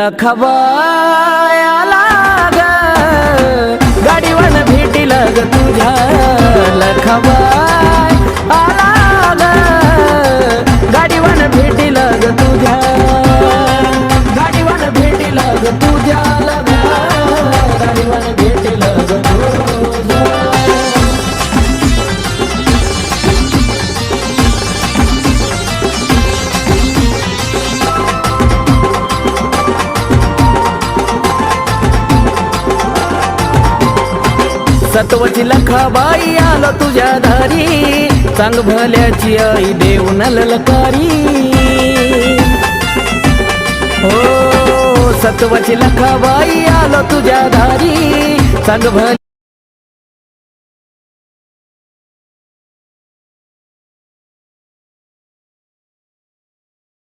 लखबाय आला ग गाडीवान भेटील ग तुझ्या लखबाय आला ग गाडीवान भेटील ग तुझ्या गाडीवान भेटील ग तुझ्या गाडीवान भेटील ग तुझ्या सत्वची लखाबाई आलो तुझ्या दारी चांग भल्याची आई देऊन ललकारी हो सत्वची लखाबाई आलो तुझ्या दारी चांग भल्या